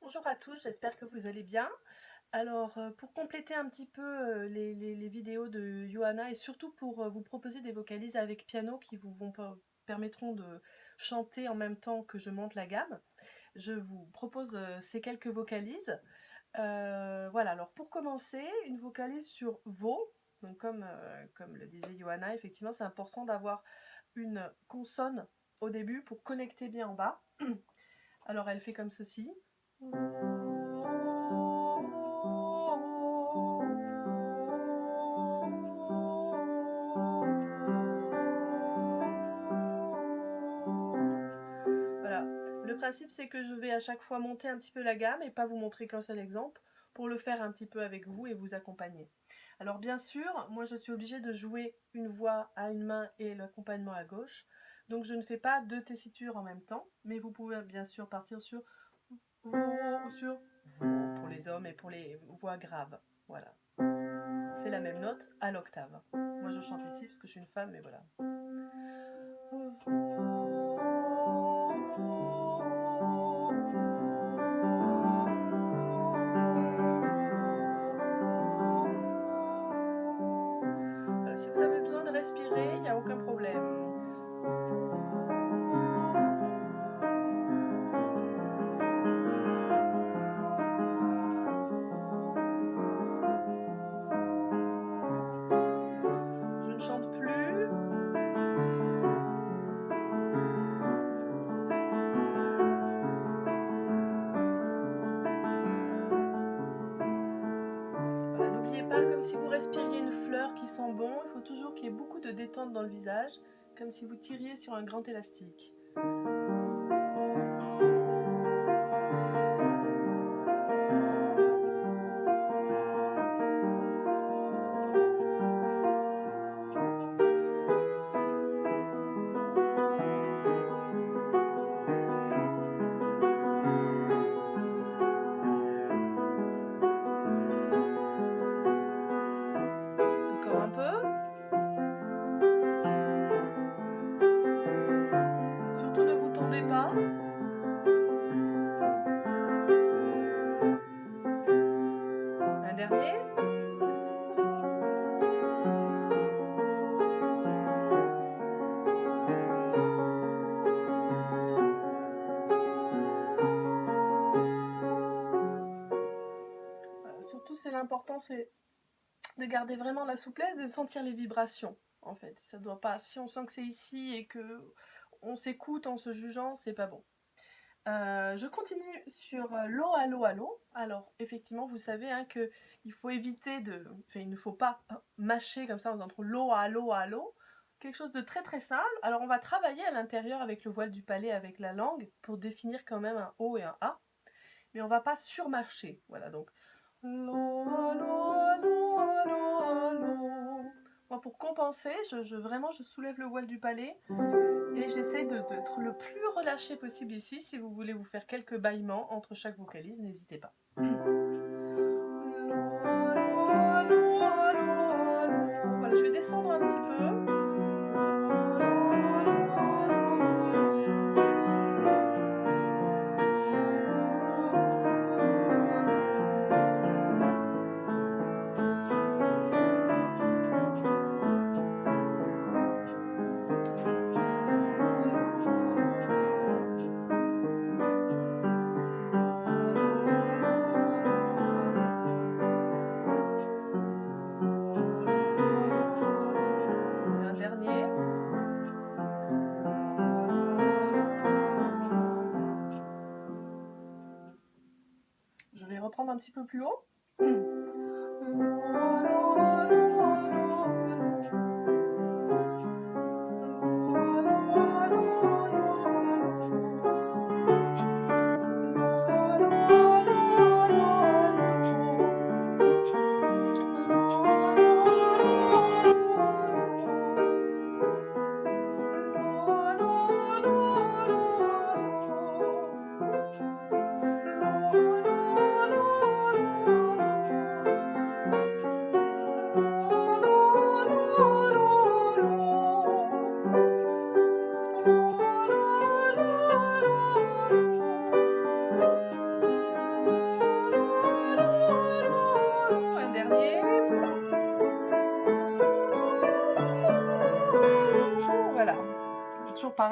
Bonjour à tous, j'espère que vous allez bien. Alors, pour compléter un petit peu les vidéos de Johanna et surtout pour vous proposer des vocalises avec piano qui permettront de chanter en même temps que je monte la gamme, je vous propose ces quelques vocalises. Voilà, alors pour commencer, une vocalise sur vo, donc comme le disait Johanna, effectivement c'est important d'avoir une consonne au début pour connecter bien en bas. Alors elle fait comme ceci. Voilà. Le principe, c'est que je vais à chaque fois monter un petit peu la gamme et pas vous montrer qu'un seul exemple pour le faire un petit peu avec vous et vous accompagner. Alors bien sûr, moi je suis obligée de jouer une voix à une main et l'accompagnement à gauche. Donc je ne fais pas deux tessitures en même temps, mais vous pouvez bien sûr partir sur pour les hommes et pour les voix graves. Voilà. C'est la même note à l'octave. Moi je chante ici parce que je suis une femme, mais voilà. Voilà, si vous avez besoin de respirer, il n'y a aucun problème. Je ne chante plus. Voilà, n'oubliez pas, comme si vous respiriez une fleur qui sent bon, il faut toujours qu'il y ait beaucoup de détente dans le visage, comme si vous tiriez sur un grand élastique. Encore un peu. Surtout ne vous tendez pas. Un dernier. Voilà, surtout c'est l'important, c'est de garder vraiment la souplesse, de sentir les vibrations. En fait, ça doit pas. Si on sent que c'est ici et que on s'écoute en se jugeant, c'est pas bon. Je continue sur l'eau, allô, allô. Alors, effectivement, vous savez hein, qu'il faut éviter de... Enfin, il ne faut pas mâcher comme ça entre l'eau, allô, allô. Quelque chose de très très simple. Alors, on va travailler à l'intérieur avec le voile du palais, avec la langue, pour définir quand même un O et un A. Mais on va pas surmarcher. Voilà, donc... L'eau, allô, allô, allô, allô. Moi, pour compenser, vraiment, je soulève le voile du palais. Et j'essaie d'être le plus relâché possible ici. Si vous voulez vous faire quelques bâillements entre chaque vocalise, n'hésitez pas. Voilà, je vais descendre un petit peu. Un dernier. Je vais reprendre un petit peu plus haut.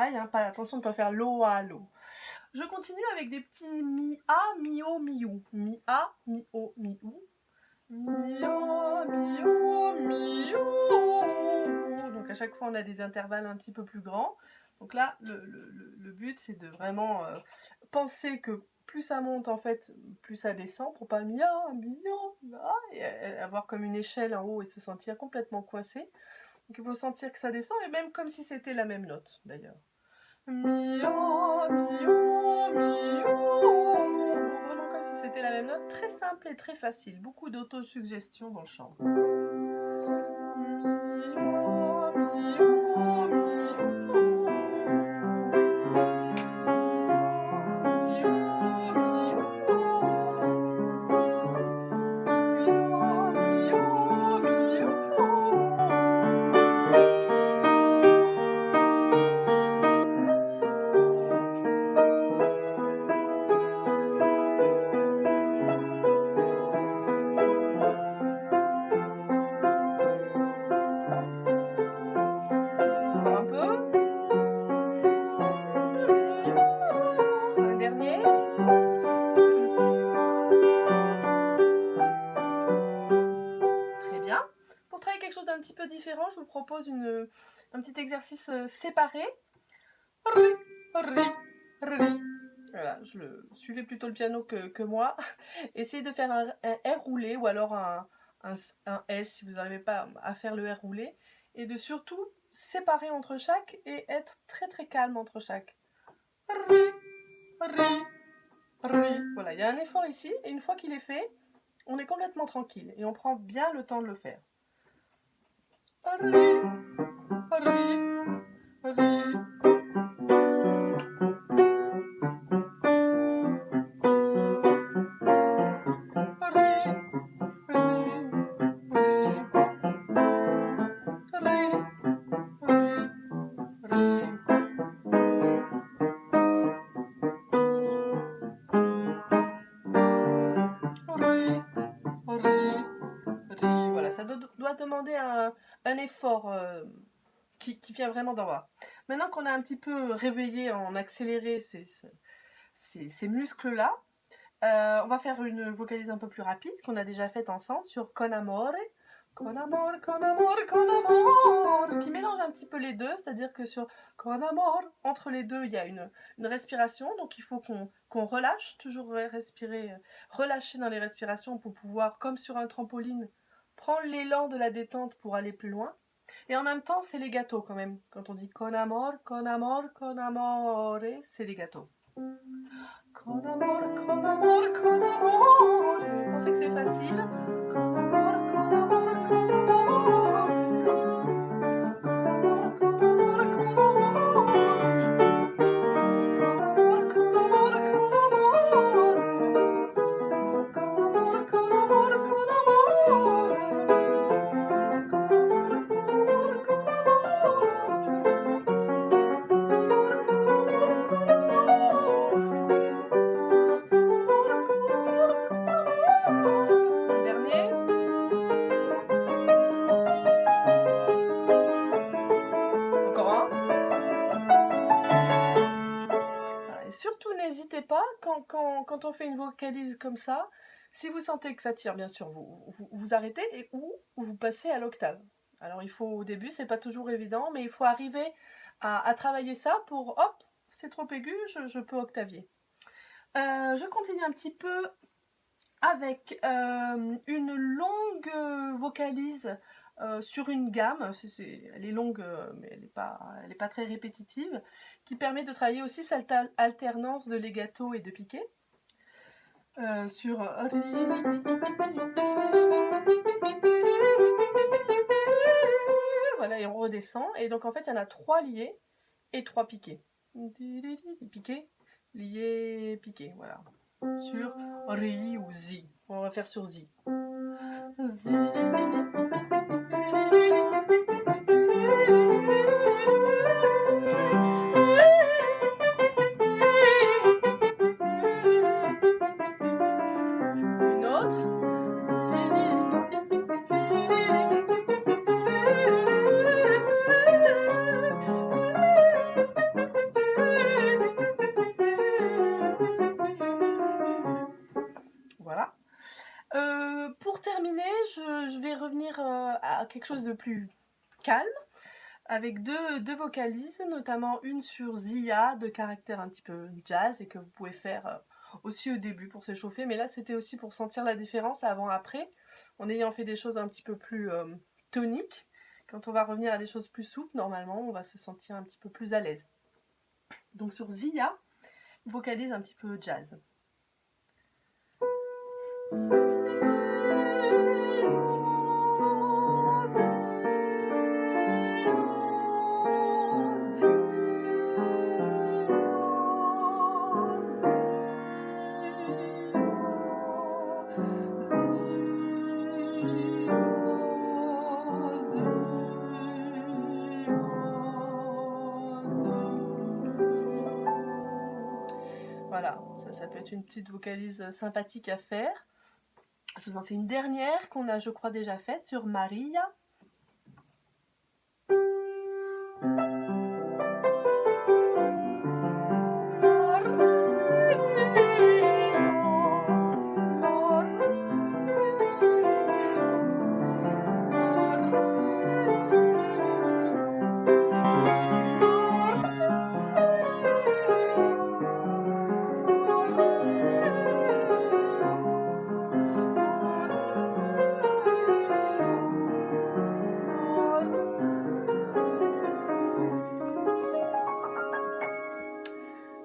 pareil, hein, attention de ne pas faire lo a lo. Je continue avec des petits mi-a, mi-o, mi-ou. Mi-a, mi-o, mi-ou. Mi-a, mi-o, mi-ou. Donc à chaque fois, on a des intervalles un petit peu plus grands. Donc là, le but, c'est de vraiment penser que plus ça monte, en fait, plus ça descend, pour pas mi-a, mi-o, mi-a, et avoir comme une échelle en haut et se sentir complètement coincé. Donc il faut sentir que ça descend, et même comme si c'était la même note, d'ailleurs. Mi-a, mi-o, mi-o. Vraiment comme si c'était la même note, très simple et très facile. Beaucoup d'autosuggestion dans le chant. Mi-a, mi-o, encore un peu. Un dernier. Très bien. Pour travailler quelque chose d'un petit peu différent, je vous propose un petit exercice séparé. Ri, ri, ri. Voilà, suivez plutôt le piano que moi. Essayez de faire un R roulé ou alors un S si vous n'arrivez pas à faire le R roulé. Et de surtout séparer entre chaque et être très très calme entre chaque. Ri, ri, ri. Voilà, il y a un effort ici et une fois qu'il est fait, on est complètement tranquille et on prend bien le temps de le faire. Ri, ri, ri. Voilà, ça doit demander un effort qui vient vraiment d'en bas. Maintenant qu'on a un petit peu réveillé en accéléré ces muscles-là, on va faire une vocalise un peu plus rapide qu'on a déjà faite ensemble sur Con amore. Con amor, con amor, con amor, qui mélange un petit peu les deux, c'est-à-dire que sur Con amor, entre les deux, il y a une respiration, donc il faut qu'on relâche, toujours respirer, relâcher dans les respirations pour pouvoir, comme sur un trampoline, prendre l'élan de la détente pour aller plus loin. Et en même temps, c'est les gâteaux quand même. Quand on dit con amor, con amor, con amore, c'est les gâteaux. Con amor, con amor, con amor. Vous pensez que c'est facile? Con amor, con amor, con amor. Con amor, con amor, con amor. Con amor, con amor, con amor. Con amor, con amor, con amor. Dernier. Encore un. Et surtout, n'hésitez pas, quand on fait une vocalise comme ça, si vous sentez que ça tire, bien sûr, vous arrêtez et ou vous passez à l'octave. Alors il faut, au début, c'est pas toujours évident, mais il faut arriver à travailler ça pour, hop, c'est trop aigu, je peux octavier. Je continue un petit peu avec une longue vocalise sur une gamme, elle est longue mais elle n'est pas très répétitive, qui permet de travailler aussi cette alternance de legato et de piqué. Sur voilà, et on redescend, et donc en fait il y en a 3 liés et 3 piqués. Piqué, lié, piqué, voilà. Sur Ri ou Zi. On va faire sur Zi. Zi. Une autre. Pour terminer, je vais revenir à quelque chose de plus calme, avec deux vocalises, notamment une sur Zia, de caractère un petit peu jazz, et que vous pouvez faire aussi au début pour s'échauffer, mais là c'était aussi pour sentir la différence avant-après, en ayant fait des choses un petit peu plus toniques. Quand on va revenir à des choses plus souples, normalement, on va se sentir un petit peu plus à l'aise. Donc sur Zia, vocalise un petit peu jazz. Voilà, ça peut être une petite vocalise sympathique à faire. Je vous en fais une dernière qu'on a, je crois, déjà faite sur Maria.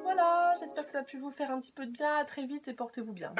Voilà, j'espère que ça a pu vous faire un petit peu de bien. À très vite et portez-vous bien.